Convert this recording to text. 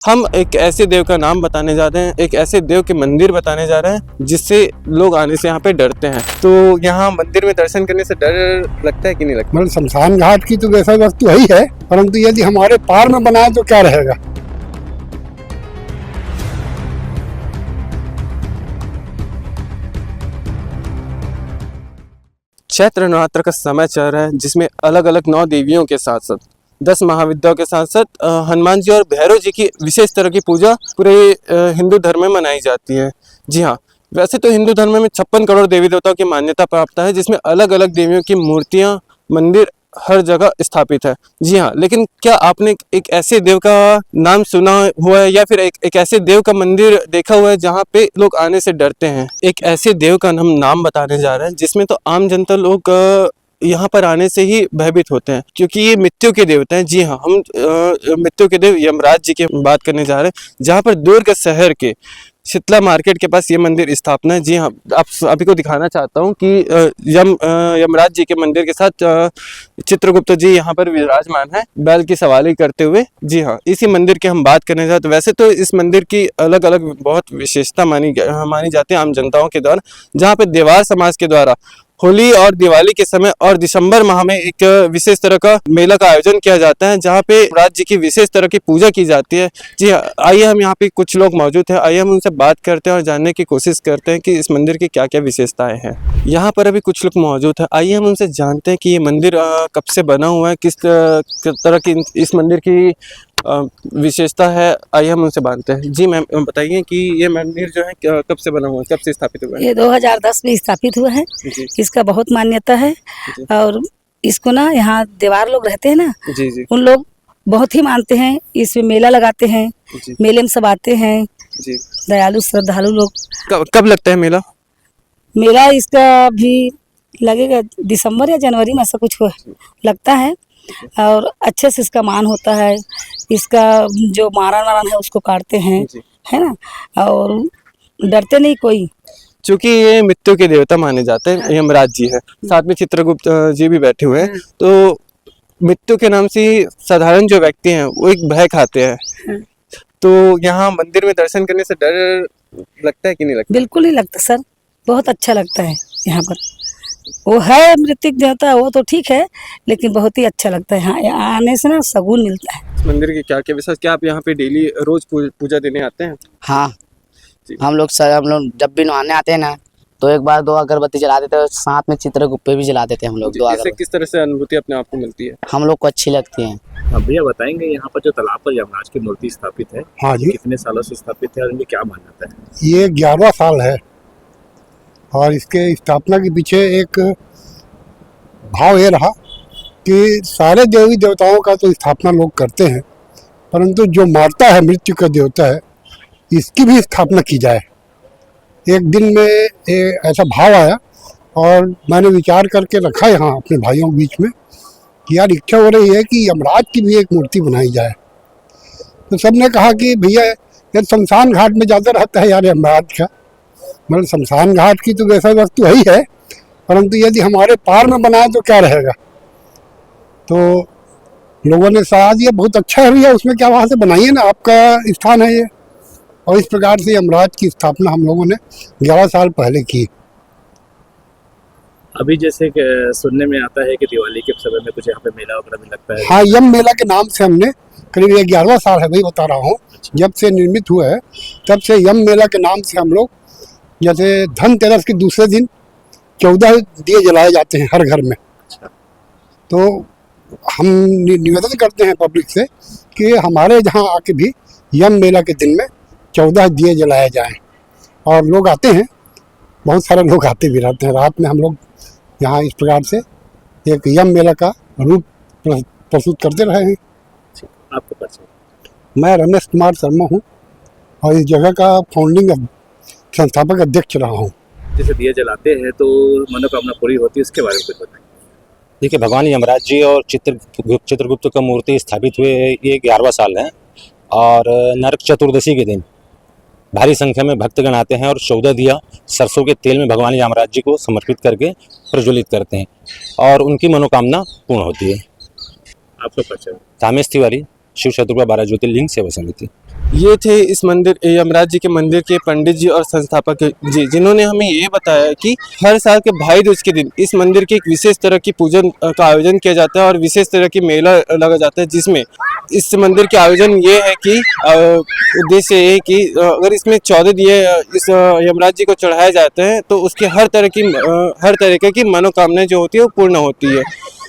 हम एक ऐसे देव का नाम बताने जा रहे हैं, एक ऐसे देव के मंदिर बताने जा रहे हैं जिससे लोग आने से यहाँ पे डरते हैं। तो यहाँ मंदिर में दर्शन करने से डर लगता है कि नहीं लगता? मतलब शमशान घाट की तो वैसा वस्तु है ही है, परंतु यदि हमारे पार में बनाए तो क्या रहेगा। चैत्र नवरात्र का समय चल रहा है जिसमें अलग अलग 9 देवियों के साथ साथ 10 महाविद्याओं के साथ साथ हनुमान जी और भैरव जी की विशेष तरह की पूजा पूरे हिंदू धर्म में मनाई जाती है। जी हाँ, वैसे तो हिंदू धर्म में 56 करोड़ देवी देवताओं की मान्यता प्राप्त है, जिसमें अलग अलग देवियों की मूर्तियां, मंदिर हर जगह स्थापित है। जी हाँ, लेकिन क्या आपने एक ऐसे देव का नाम सुना हुआ है या फिर एक ऐसे देव का मंदिर देखा हुआ है जहाँ पे लोग आने से डरते हैं? एक ऐसे देव का हम नाम बताने जा रहे हैं जिसमें तो आम जनता लोग यहाँ पर आने से ही भयभीत होते हैं, क्योंकि ये मृत्यु के देवता हैं। जी हाँ, हम मृत्यु के देव यमराज जी की बात करने जा रहे हैं, जहाँ पर दुर्ग शहर के शीतला मार्केट के पास ये मंदिर स्थापना है। जी हाँ, आप सभी को दिखाना चाहता हूँ कि यमराज जी के मंदिर के साथ चित्रगुप्त जी यहाँ पर विराजमान है, बैल की सवारी करते हुए। जी हाँ, इसी मंदिर की हम बात करने जाते। वैसे तो इस मंदिर की अलग अलग बहुत विशेषता मानी जाती है आम जनताओं के द्वारा, जहाँ पे देवार समाज के द्वारा होली और दिवाली के समय और दिसंबर माह में एक विशेष तरह का मेला का आयोजन किया जाता है, जहाँ पे यमराज जी की विशेष तरह की पूजा की जाती है। जी हाँ, आइए हम यहाँ पे कुछ लोग मौजूद हैं, आइए हम उनसे बात करते हैं और जानने की कोशिश करते हैं कि इस मंदिर की क्या क्या विशेषताएं हैं। यहाँ पर अभी कुछ लोग मौजूद हैं, आइए हम उनसे जानते हैं कि ये मंदिर कब से बना हुआ है, किस तरह की इस मंदिर की विशेषता है। आइए हम उनसे बांधते हैं। जी मैम, बताइए कि ये मंदिर जो है कब से बना हुआ है, कब से स्थापित हुआ है? ये 2010 में स्थापित हुआ है। इसका बहुत मान्यता है और इसको ना यहाँ देवार लोग रहते हैं ना, जी। उन लोग बहुत ही मानते हैं। इसमें मेला लगाते हैं, मेले में सब आते हैं जी। दयालु श्रद्धालु लोग। कब लगता है मेला? मेला इसका भी लगेगा दिसंबर या जनवरी में, ऐसा कुछ लगता है। और अच्छे से इसका मान होता है। इसका जो मारण है उसको काटते हैं, है ना, और डरते नहीं कोई, क्योंकि ये मृत्यु के देवता माने जाते हैं। यमराज जी है, साथ में चित्रगुप्त जी भी बैठे हुए हैं। तो मृत्यु के नाम से साधारण जो व्यक्ति हैं वो एक भय खाते हैं। तो यहाँ मंदिर में दर्शन करने से डर लगता है कि नहीं लगता? बिल्कुल नहीं लगता सर, बहुत अच्छा लगता है। यहाँ पर वो है मृत्यु देवता, वो तो ठीक है, लेकिन बहुत ही अच्छा लगता है। यहाँ आने से ना सुकून मिलता है। इस मंदिर की क्या क्या विशेष, क्या आप यहाँ पे डेली रोज पूजा देने आते हैं? हाँ, हम लोग जब भी नहाने आते हैं ना तो एक बार 2 अगरबत्ती जला देते हैं, साथ में चित्रगुप्त पे भी जला देते हैं हम लोग। 2 अगरबत्ती। किस तरह से अनुभूति अपने आप को मिलती है? हम लोग को अच्छी लगती है। भैया बताएंगे यहाँ पर जो तालाब पर यमराज की मूर्ति स्थापित है, हाँ जी, कितने सालों से स्थापित है और इनकी क्या मान्यता है? ये 11वां साल है और इसके स्थापना के पीछे एक भाव ये रहा कि सारे देवी देवताओं का तो स्थापना लोग करते हैं, परंतु जो मारता है, मृत्यु का देवता है, इसकी भी स्थापना की जाए। एक दिन में ऐसा भाव आया और मैंने विचार करके रखा यहाँ अपने भाइयों के बीच में कि यार इच्छा हो रही है कि यमराज की भी एक मूर्ति बनाई जाए। तो सबने कहा कि भैया यार शमशान घाट में ज़्यादा रहता है यार यमराज का, मतलब शमशान घाट की तो वैसा वस्तु है ही है, परंतु यदि हमारे पार में बनाए तो क्या रहेगा। तो लोगों ने कहा ये बहुत अच्छा है भैया, उसमें क्या, वहाँ से बनाइए ना, आपका स्थान है ये। और इस प्रकार से यमराज की स्थापना हम लोगों ने 11 साल पहले की। अभी जैसे सुनने में आता है कि दिवाली के समय में कुछ यहाँ पे मेला वगैरह भी लगता है। हाँ, यम मेला के नाम से हमने करीब 11वां साल है, वही बता रहा हूँ। जब से निर्मित हुआ है तब से यम मेला के नाम से हम लोग, जैसे धनतेरस के दूसरे दिन 14 दिए जलाए जाते हैं हर घर में। तो हम निवेदन करते हैं पब्लिक से कि हमारे जहाँ आके भी यम मेला के दिन में 14 दिए जलाए जाएं। और लोग आते हैं, बहुत सारे लोग आते भी रहते हैं। रात में हम लोग यहाँ इस प्रकार से एक यम मेला का रूप प्रस्तुत करते रहे हैं। आपको परिचय? मैं रमेश कुमार शर्मा हूँ और इस जगह का फाउंडिंग संस्थापक अध्यक्ष रहा हूँ। जैसे दिए जलाते हैं तो मनोकामना पूरी होती है, इसके बारे में कुछ बताएं। देखिए, भगवान यमराज जी और चित्रगुप्त का मूर्ति स्थापित हुए ये 11वां साल है और नरक चतुर्दशी के दिन भारी संख्या में भक्तगण आते हैं और 14 दिया सरसों के तेल में भगवान यमराज जी को समर्पित करके प्रज्वलित करते हैं और उनकी मनोकामना पूर्ण होती है। आपका परिचय? रामेश तिवारी, शिव शत्रुघ्न 12 ज्योतिर्लिंग सेवा समिति। ये थे इस मंदिर यमराज जी के मंदिर के पंडित जी और संस्थापक जी, जिन्होंने हमें ये बताया कि हर साल के भाई दूज के दिन इस मंदिर के एक विशेष तरह की पूजन का आयोजन किया जाता है और विशेष तरह की मेला लगा जाता है, जिसमें इस मंदिर के आयोजन ये है कि उद्देश्य ये है कि अगर इसमें 14 दिए इस यमराज जी को चढ़ाए जाते हैं तो उसके हर तरह की मनोकामनाएं जो होती है वो पूर्ण होती है।